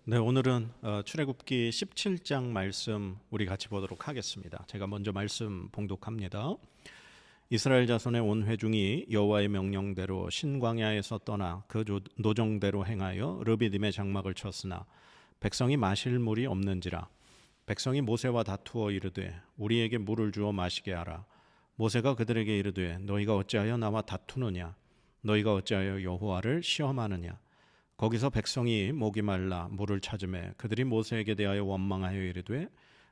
네, 오늘은 출애굽기 17장 말씀 우리 같이 보도록 하겠습니다. 제가 먼저 말씀 봉독합니다. 이스라엘 자손의 온 회중이 여호와의 명령대로 신광야에서 떠나 그 노정대로 행하여 르비딤의 장막을 쳤으나 백성이 마실 물이 없는지라. 백성이 모세와 다투어 이르되 우리에게 물을 주어 마시게 하라. 모세가 그들에게 이르되 너희가 어찌하여 나와 다투느냐? 너희가 어찌하여 여호와를 시험하느냐? 거기서 백성이 목이 말라 물을 찾으매 그들이 모세에게 대하여 원망하여 이르되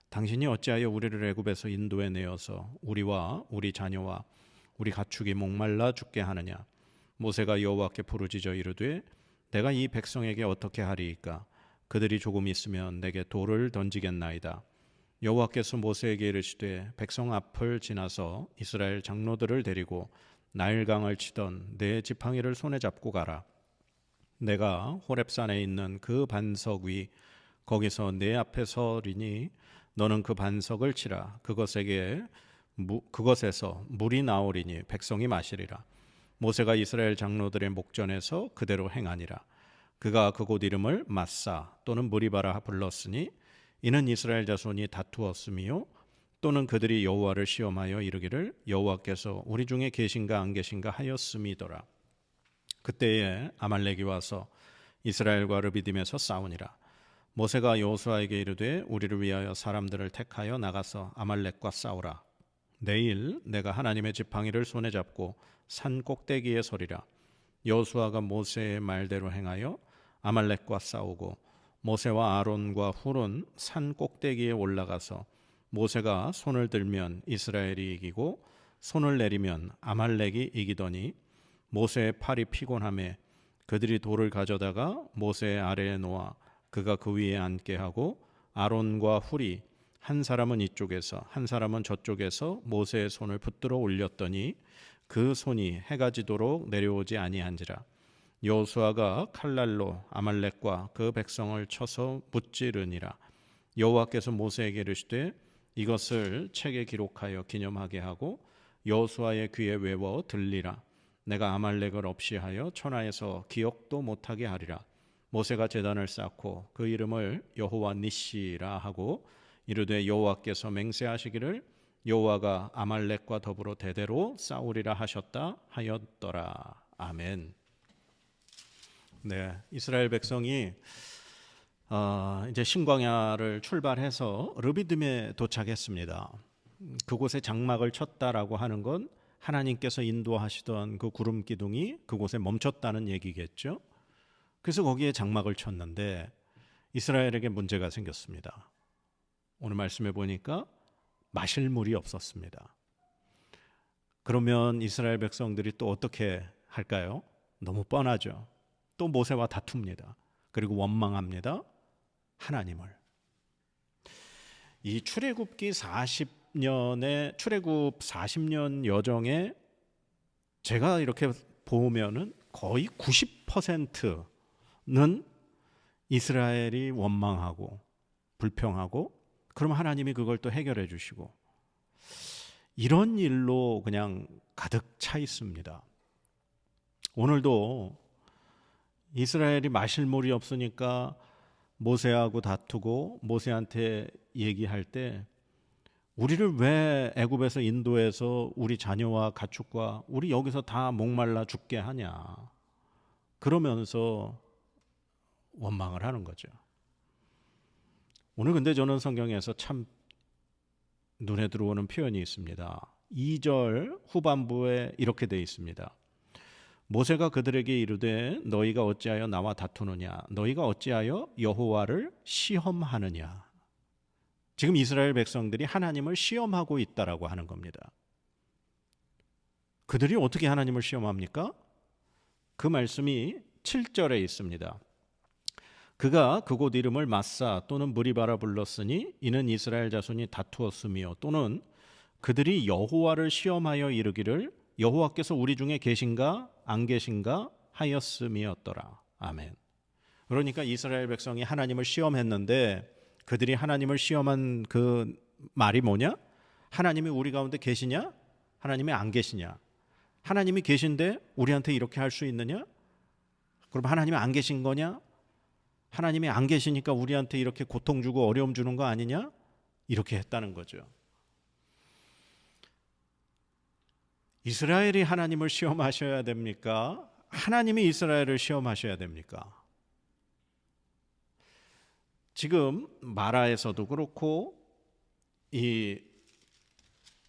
당신이 어찌하여 우리를 애굽에서 인도해 내어서 우리와 우리 자녀와 우리 가축이 목말라 죽게 하느냐? 모세가 여호와께 부르짖어 이르되 내가 이 백성에게 어떻게 하리이까? 그들이 조금 있으면 내게 돌을 던지겠나이다. 여호와께서 모세에게 이르시되 백성 앞을 지나서 이스라엘 장로들을 데리고 나일강을 치던 내 지팡이를 손에 잡고 가라. 내가 호렙산에 있는 그 반석 위 거기서 내 앞에 서리니 너는 그 반석을 치라. 그것에서 물이 나오리니 백성이 마시리라. 모세가 이스라엘 장로들의 목전에서 그대로 행하니라. 그가 그곳 이름을 마사 또는 무리바라 불렀으니 이는 이스라엘 자손이 다투었음이요 또는 그들이 여호와를 시험하여 이르기를 여호와께서 우리 중에 계신가 안 계신가 하였음이더라. 그때에 아말렉이 와서 이스라엘과 르비딤에서 싸우니라. 모세가 여호수아에게 이르되 우리를 위하여 사람들을 택하여 나가서 아말렉과 싸우라. 내일 내가 하나님의 지팡이를 손에 잡고 산 꼭대기에 서리라. 여호수아가 모세의 말대로 행하여 아말렉과 싸우고 모세와 아론과 훌은 산 꼭대기에 올라가서 모세가 손을 들면 이스라엘이 이기고 손을 내리면 아말렉이 이기더니 모세의 팔이 피곤하매 그들이 돌을 가져다가 모세의 아래에 놓아 그가 그 위에 앉게 하고 아론과 훌이 한 사람은 이쪽에서 한 사람은 저쪽에서 모세의 손을 붙들어 올렸더니 그 손이 해가 지도록 내려오지 아니한지라. 여호수아가 칼날로 아말렉과 그 백성을 쳐서 무찌르니라. 여호와께서 모세에게 이르시되 이것을 책에 기록하여 기념하게 하고 여호수아의 귀에 외워 들리라. 내가 아말렉을 없이 하여 천하에서 기억도 못하게 하리라. 모세가 제단을 쌓고 그 이름을 여호와 니시라 하고 이르되 여호와께서 맹세하시기를 여호와가 아말렉과 더불어 대대로 싸우리라 하셨다 하였더라. 아멘. 네, 이스라엘 백성이 이제 신광야를 출발해서 르비딤에 도착했습니다. 그곳에 장막을 쳤다라고 하는 건 하나님께서 인도하시던 그 구름 기둥이 그곳에 멈췄다는 얘기겠죠. 그래서 거기에 장막을 쳤는데 이스라엘에게 문제가 생겼습니다. 오늘 말씀해 보니까 마실 물이 없었습니다. 그러면 이스라엘 백성들이 또 어떻게 할까요? 너무 뻔하죠. 또 모세와 다툽니다. 그리고 원망합니다. 하나님을. 이 출애굽기 40년 여정에 제가 이렇게 보면은 거의 90%는 이스라엘이 원망하고 불평하고 그럼 하나님이 그걸 또 해결해 주시고 이런 일로 그냥 가득 차 있습니다. 오늘도 이스라엘이 마실 물이 없으니까 모세하고 다투고 모세한테 얘기할 때 우리를 왜 애굽에서 인도해서 우리 자녀와 가축과 우리 여기서 다 목말라 죽게 하냐 그러면서 원망을 하는 거죠. 오늘 근데 저는 성경에서 참 눈에 들어오는 표현이 있습니다. 2절 후반부에 이렇게 되어 있습니다. 모세가 그들에게 이르되 너희가 어찌하여 나와 다투느냐 너희가 어찌하여 여호와를 시험하느냐. 지금 이스라엘 백성들이 하나님을 시험하고 있다라고 하는 겁니다. 그들이 어떻게 하나님을 시험합니까? 그 말씀이 7절에 있습니다. 그가 그곳 이름을 마사 또는 무리바라 불렀으니 이는 이스라엘 자손이 다투었으며 또는 그들이 여호와를 시험하여 이르기를 여호와께서 우리 중에 계신가 안 계신가 하였음이었더라. 아멘. 그러니까 이스라엘 백성이 하나님을 시험했는데 그들이 하나님을 시험한 그 말이 뭐냐? 하나님이 우리 가운데 계시냐? 하나님이 안 계시냐? 하나님이 계신데 우리한테 이렇게 할 수 있느냐? 그럼 하나님이 안 계신 거냐? 하나님이 안 계시니까 우리한테 이렇게 고통 주고 어려움 주는 거 아니냐? 이렇게 했다는 거죠. 이스라엘이 하나님을 시험하셔야 됩니까? 하나님이 이스라엘을 시험하셔야 됩니까? 지금 마라에서도 그렇고 이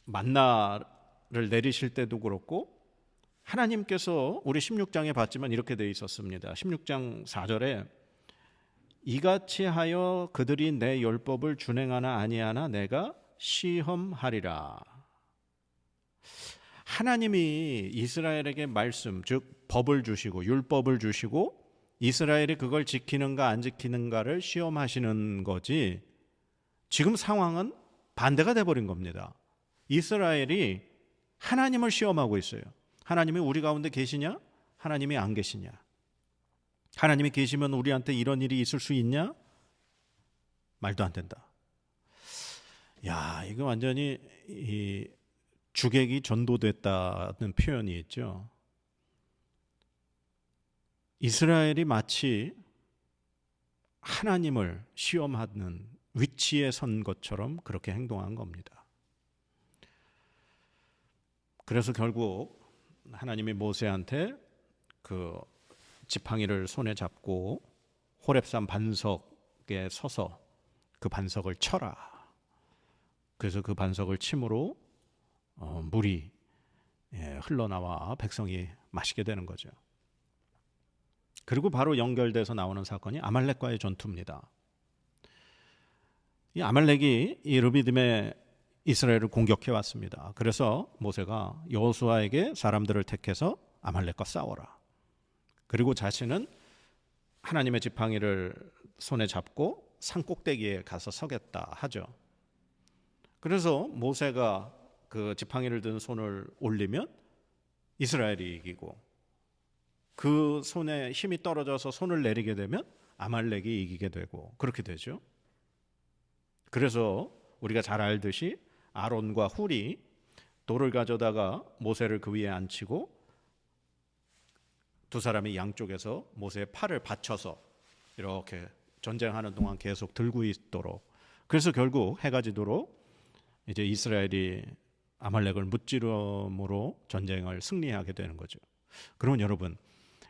만나를 내리실 때도 그렇고 하나님께서 우리 16장에 봤지만 이렇게 되어 있었습니다. 16장 4절에 이같이 하여 그들이 내 율법을 준행하나 아니하나 내가 시험하리라. 하나님이 이스라엘에게 말씀, 즉 법을 주시고 율법을 주시고 이스라엘이 그걸 지키는가 안 지키는가를 시험하시는 거지, 지금 상황은 반대가 돼버린 겁니다. 이스라엘이 하나님을 시험하고 있어요. 하나님이 우리 가운데 계시냐? 하나님이 안 계시냐? 하나님이 계시면 우리한테 이런 일이 있을 수 있냐? 말도 안 된다. 야, 이거 완전히 이 주객이 전도됐다는 표현이 있죠. 이스라엘이 마치 하나님을 시험하는 위치에 선 것처럼 그렇게 행동한 겁니다. 그래서 결국 하나님이 모세한테 그 지팡이를 손에 잡고 호렙산 반석에 서서 그 반석을 쳐라. 그래서 그 반석을 침으로 물이 흘러나와 백성이 마시게 되는 거죠. 그리고 바로 연결돼서 나오는 사건이 아말렉과의 전투입니다. 이 아말렉이 이 르비딤의 이스라엘을 공격해 왔습니다. 그래서 모세가 여호수아에게 사람들을 택해서 아말렉과 싸워라. 그리고 자신은 하나님의 지팡이를 손에 잡고 산 꼭대기에 가서 서겠다 하죠. 그래서 모세가 그 지팡이를 든 손을 올리면 이스라엘이 이기고, 그 손에 힘이 떨어져서 손을 내리게 되면 아말렉이 이기게 되고, 그렇게 되죠. 그래서 우리가 잘 알듯이 아론과 훌이 돌을 가져다가 모세를 그 위에 앉히고 두 사람이 양쪽에서 모세의 팔을 받쳐서 이렇게 전쟁하는 동안 계속 들고 있도록, 그래서 결국 해가 지도록 이제 이스라엘이 아말렉을 무찌름으로 전쟁을 승리하게 되는 거죠. 그러면 여러분,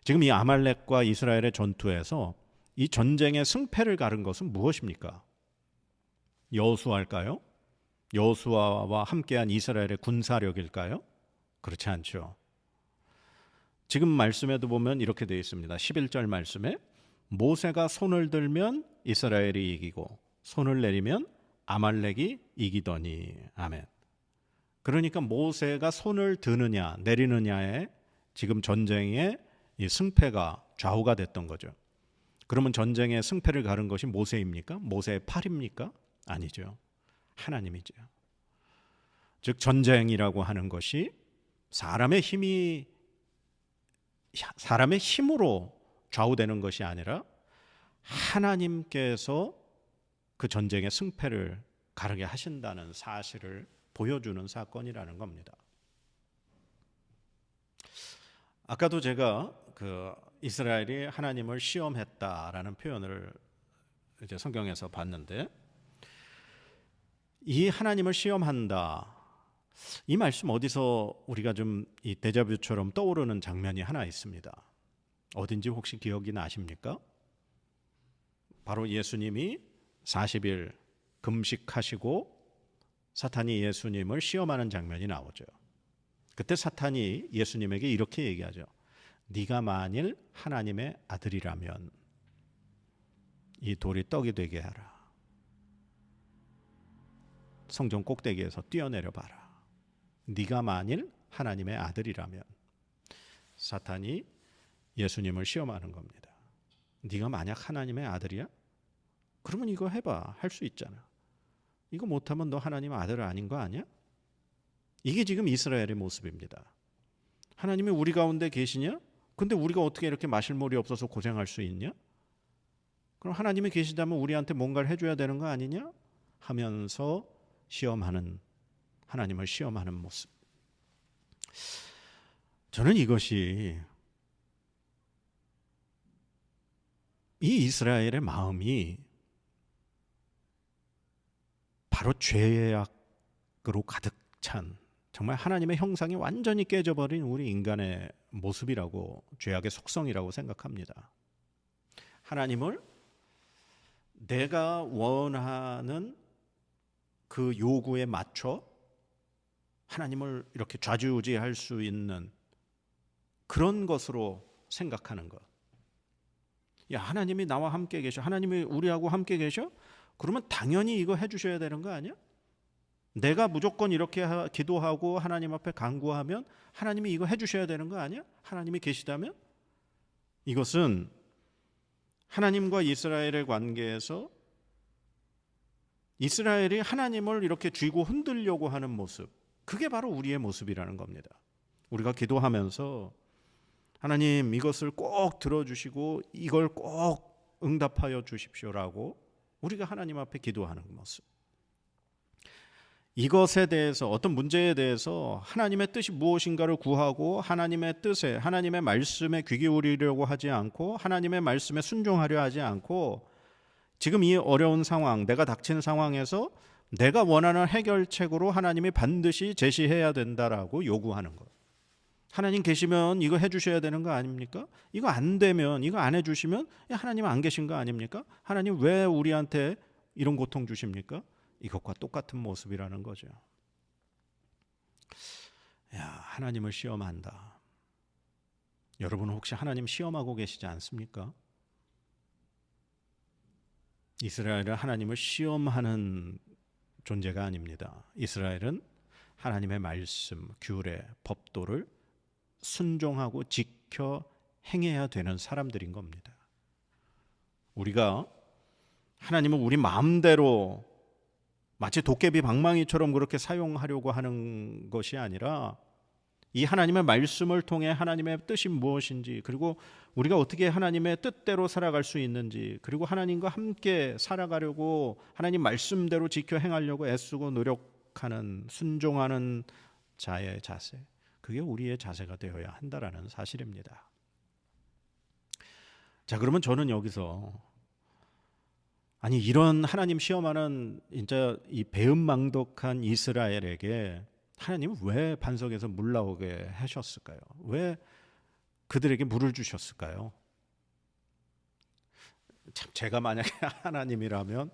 지금 이 아말렉과 이스라엘의 전투에서 이 전쟁의 승패를 가른 것은 무엇입니까? 여호수아일까요? 여호수아와 함께한 이스라엘의 군사력일까요? 그렇지 않죠. 지금 말씀에도 보면 이렇게 되어 있습니다. 11절 말씀에 모세가 손을 들면 이스라엘이 이기고 손을 내리면 아말렉이 이기더니. 아멘. 그러니까 모세가 손을 드느냐 내리느냐에 지금 전쟁의 이 승패가 좌우가 됐던 거죠. 그러면 전쟁의 승패를 가른 것이 모세입니까? 모세의 팔입니까? 아니죠. 하나님이죠. 즉 전쟁이라고 하는 것이 사람의 힘으로 좌우되는 것이 아니라 하나님께서 그 전쟁의 승패를 가르게 하신다는 사실을 보여주는 사건이라는 겁니다. 아까도 제가 그 이스라엘이 하나님을 시험했다라는 표현을 이제 성경에서 봤는데, 이 하나님을 시험한다, 이 말씀 어디서 우리가 좀 이 데자뷰처럼 떠오르는 장면이 하나 있습니다. 어딘지 혹시 기억이 나십니까? 바로 예수님이 40일 금식하시고 사탄이 예수님을 시험하는 장면이 나오죠. 그때 사탄이 예수님에게 이렇게 얘기하죠. 네가 만일 하나님의 아들이라면 이 돌이 떡이 되게 하라. 성전 꼭대기에서 뛰어내려 봐라. 네가 만일 하나님의 아들이라면. 사탄이 예수님을 시험하는 겁니다. 네가 만약 하나님의 아들이야? 그러면 이거 해봐. 할 수 있잖아. 이거 못하면 너 하나님 아들 아닌 거 아니야? 이게 지금 이스라엘의 모습입니다. 하나님이 우리 가운데 계시냐? 근데 우리가 어떻게 이렇게 마실 물이 없어서 고생할 수 있냐? 그럼 하나님이 계시다면 우리한테 뭔가를 해줘야 되는 거 아니냐? 하면서 시험하는, 하나님을 시험하는 모습. 저는 이것이 이 이스라엘의 마음이 바로 죄악으로 가득 찬, 정말 하나님의 형상이 완전히 깨져버린 우리 인간의 모습이라고, 죄악의 속성이라고 생각합니다. 하나님을 내가 원하는 그 요구에 맞춰 하나님을 이렇게 좌지우지할 수 있는 그런 것으로 생각하는 것. 야, 하나님이 나와 함께 계셔, 하나님이 우리하고 함께 계셔? 그러면 당연히 이거 해주셔야 되는 거 아니야? 내가 무조건 이렇게 기도하고 하나님 앞에 간구하면 하나님이 이거 해주셔야 되는 거 아니야? 하나님이 계시다면? 이것은 하나님과 이스라엘의 관계에서 이스라엘이 하나님을 이렇게 쥐고 흔들려고 하는 모습, 그게 바로 우리의 모습이라는 겁니다. 우리가 기도하면서 하나님 이것을 꼭 들어주시고 이걸 꼭 응답하여 주십시오라고 우리가 하나님 앞에 기도하는 모습, 이것에 대해서, 어떤 문제에 대해서 하나님의 뜻이 무엇인가를 구하고 하나님의 뜻에, 하나님의 말씀에 귀 기울이려고 하지 않고 하나님의 말씀에 순종하려 하지 않고 지금 이 어려운 상황, 내가 닥친 상황에서 내가 원하는 해결책으로 하나님이 반드시 제시해야 된다라고 요구하는 것. 하나님 계시면 이거 해주셔야 되는 거 아닙니까? 이거 안 되면, 이거 안 해주시면 하나님 안 계신 거 아닙니까? 하나님 왜 우리한테 이런 고통 주십니까? 이것과 똑같은 모습이라는 거죠. 야, 하나님을 시험한다. 여러분은 혹시 하나님 시험하고 계시지 않습니까? 이스라엘은 하나님을 시험하는 존재가 아닙니다. 이스라엘은 하나님의 말씀, 규례, 법도를 순종하고 지켜 행해야 되는 사람들인 겁니다. 우리가 하나님을 우리 마음대로 마치 도깨비 방망이처럼 그렇게 사용하려고 하는 것이 아니라 이 하나님의 말씀을 통해 하나님의 뜻이 무엇인지, 그리고 우리가 어떻게 하나님의 뜻대로 살아갈 수 있는지, 그리고 하나님과 함께 살아가려고 하나님 말씀대로 지켜 행하려고 애쓰고 노력하는, 순종하는 자의 자세, 그게 우리의 자세가 되어야 한다라는 사실입니다. 자, 그러면 저는 여기서 아니 이런 하나님 시험하는 진짜 이 배은망덕한 이스라엘에게 하나님 왜 반석에서 물 나오게 하셨을까요? 왜 그들에게 물을 주셨을까요? 참, 제가 만약에 하나님이라면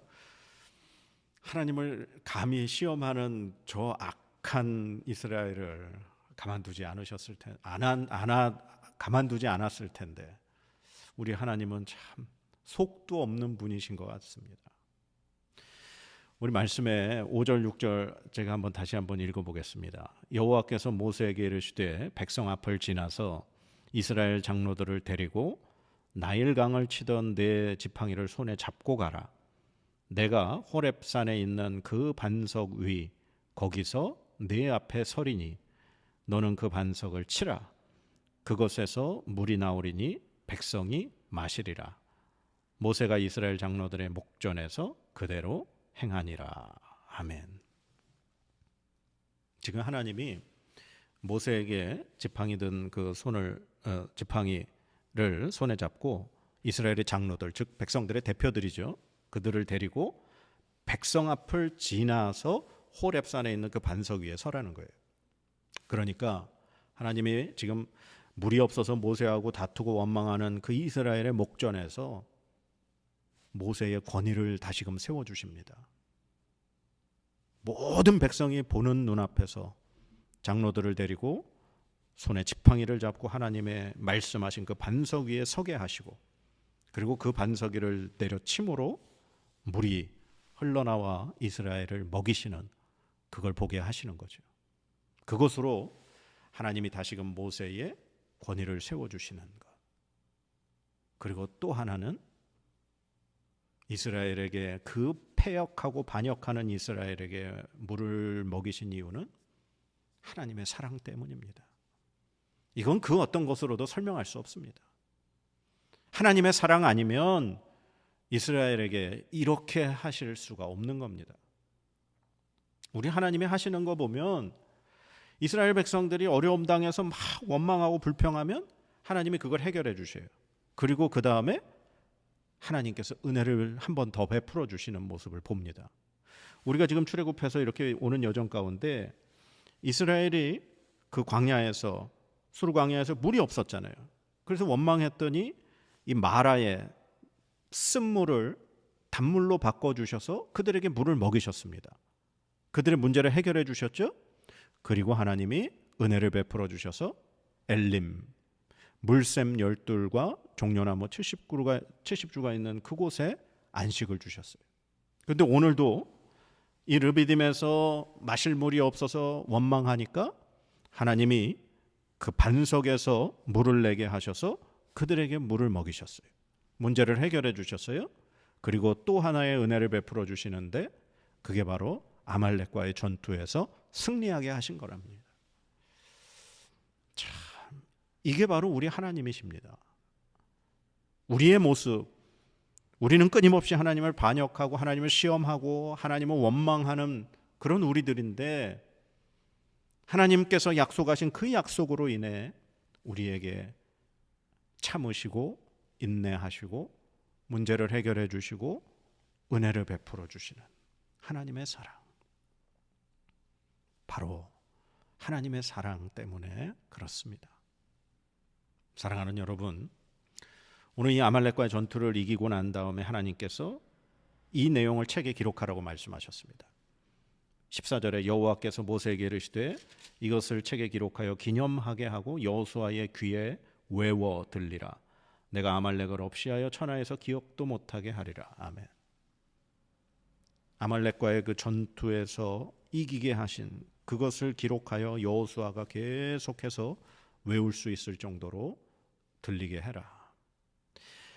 하나님을 감히 시험하는 저 악한 이스라엘을 가만두지 않으셨을 텐데, 가만두지 않았을 텐데, 우리 하나님은 참 속도 없는 분이신 것 같습니다. 우리 말씀에 5절 6절 제가 다시 한번 읽어보겠습니다. 여호와께서 모세에게 이르시되 백성 앞을 지나서 이스라엘 장로들을 데리고 나일강을 치던 네 지팡이를 손에 잡고 가라. 내가 호렙산에 있는 그 반석 위 거기서 네 앞에 서리니 너는 그 반석을 치라. 그것에서 물이 나오리니 백성이 마시리라. 모세가 이스라엘 장로들의 목전에서 그대로 행하니라. 아멘. 지금 하나님이 모세에게 지팡이 든 그 지팡이를 손에 잡고 이스라엘의 장로들, 즉 백성들의 대표들이죠, 그들을 데리고 백성 앞을 지나서 호렙산에 있는 그 반석 위에 서라는 거예요. 그러니까 하나님이 지금 물이 없어서 모세하고 다투고 원망하는 그 이스라엘의 목전에서 모세의 권위를 다시금 세워주십니다. 모든 백성이 보는 눈앞에서 장로들을 데리고 손에 지팡이를 잡고 하나님의 말씀하신 그 반석 위에 서게 하시고, 그리고 그 반석 위를 내려침으로 물이 흘러나와 이스라엘을 먹이시는, 그걸 보게 하시는 거죠. 그것으로 하나님이 다시금 모세의 권위를 세워주시는 것. 그리고 또 하나는 이스라엘에게, 그 패역하고 반역하는 이스라엘에게 물을 먹이신 이유는 하나님의 사랑 때문입니다. 이건 그 어떤 것으로도 설명할 수 없습니다. 하나님의 사랑 아니면 이스라엘에게 이렇게 하실 수가 없는 겁니다. 우리 하나님이 하시는 거 보면 이스라엘 백성들이 어려움 당해서 막 원망하고 불평하면 하나님이 그걸 해결해 주셔요. 그리고 그 다음에 하나님께서 은혜를 한 번 더 베풀어 주시는 모습을 봅니다. 우리가 지금 출애굽해서 이렇게 오는 여정 가운데 이스라엘이 그 광야에서 수르 광야에서 물이 없었잖아요. 그래서 원망했더니 이 마라의 쓴물을 단물로 바꿔주셔서 그들에게 물을 먹이셨습니다. 그들의 문제를 해결해 주셨죠. 그리고 하나님이 은혜를 베풀어 주셔서 엘림 물샘 12과 종려나무 70주가 있는 그곳에 안식을 주셨어요. 그런데 오늘도 이 르비딤에서 마실 물이 없어서 원망하니까 하나님이 그 반석에서 물을 내게 하셔서 그들에게 물을 먹이셨어요. 문제를 해결해 주셨어요. 그리고 또 하나의 은혜를 베풀어 주시는데 그게 바로 아말렉과의 전투에서 승리하게 하신 거랍니다. 참, 이게 바로 우리 하나님이십니다. 우리의 모습, 우리는 끊임없이 하나님을 반역하고 하나님을 시험하고 하나님을 원망하는 그런 우리들인데 하나님께서 약속하신 그 약속으로 인해 우리에게 참으시고 인내하시고 문제를 해결해 주시고 은혜를 베풀어 주시는 하나님의 사랑, 바로 하나님의 사랑 때문에 그렇습니다. 사랑하는 여러분, 오늘 이 아말렉과의 전투를 이기고 난 다음에 하나님께서 이 내용을 책에 기록하라고 말씀하셨습니다. 14절에 여호와께서 모세에게 이르시되 이것을 책에 기록하여 기념하게 하고 여호수아의 귀에 외워 들리라. 내가 아말렉을 없이 하여 천하에서 기억도 못하게 하리라. 아멘. 아말렉과의 그 전투에서 이기게 하신 그것을 기록하여 여호수아가 계속해서 외울 수 있을 정도로 들리게 해라.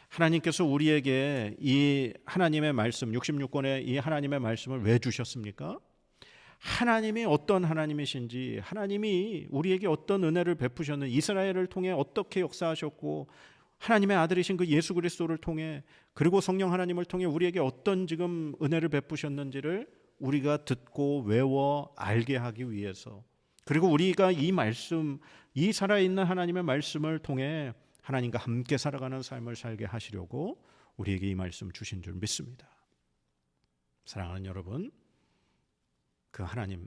하나님께서 우리에게 이 하나님의 말씀 66권의 이 하나님의 말씀을 왜 주셨습니까? 하나님이 어떤 하나님이신지, 하나님이 우리에게 어떤 은혜를 베푸셨는지, 이스라엘을 통해 어떻게 역사하셨고 하나님의 아들이신 그 예수 그리스도를 통해 그리고 성령 하나님을 통해 우리에게 어떤 지금 은혜를 베푸셨는지를 우리가 듣고 외워 알게 하기 위해서, 그리고 우리가 이 말씀, 이 살아있는 하나님의 말씀을 통해 하나님과 함께 살아가는 삶을 살게 하시려고 우리에게 이 말씀 주신 줄 믿습니다. 사랑하는 여러분, 그 하나님,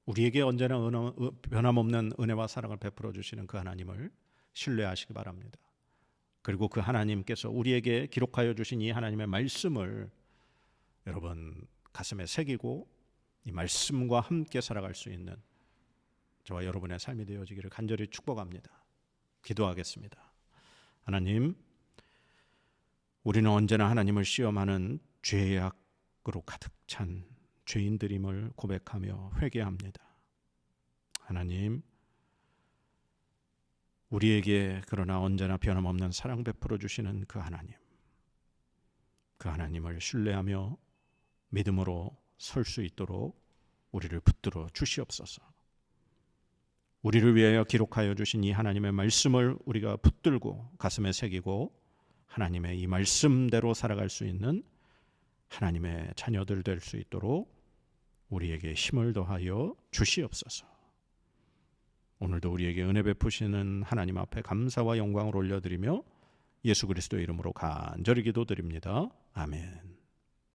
우리에게 언제나 변함없는 은혜와 사랑을 베풀어 주시는 그 하나님을 신뢰하시기 바랍니다. 그리고 그 하나님께서 우리에게 기록하여 주신 이 하나님의 말씀을 여러분 가슴에 새기고 이 말씀과 함께 살아갈 수 있는 저와 여러분의 삶이 되어지기를 간절히 축복합니다. 기도하겠습니다. 하나님, 우리는 언제나 하나님을 시험하는 죄악으로 가득 찬 죄인들임을 고백하며 회개합니다. 하나님, 우리에게 그러나 언제나 변함없는 사랑 베풀어 주시는 그 하나님, 그 하나님을 신뢰하며 믿음으로 설 수 있도록 우리를 붙들어 주시옵소서. 우리를 위하여 기록하여 주신 이 하나님의 말씀을 우리가 붙들고 가슴에 새기고 하나님의 이 말씀대로 살아갈 수 있는 하나님의 자녀들 될 수 있도록 우리에게 힘을 더하여 주시옵소서. 오늘도 우리에게 은혜 베푸시는 하나님 앞에 감사와 영광을 올려드리며 예수 그리스도의 이름으로 간절히 기도드립니다. 아멘.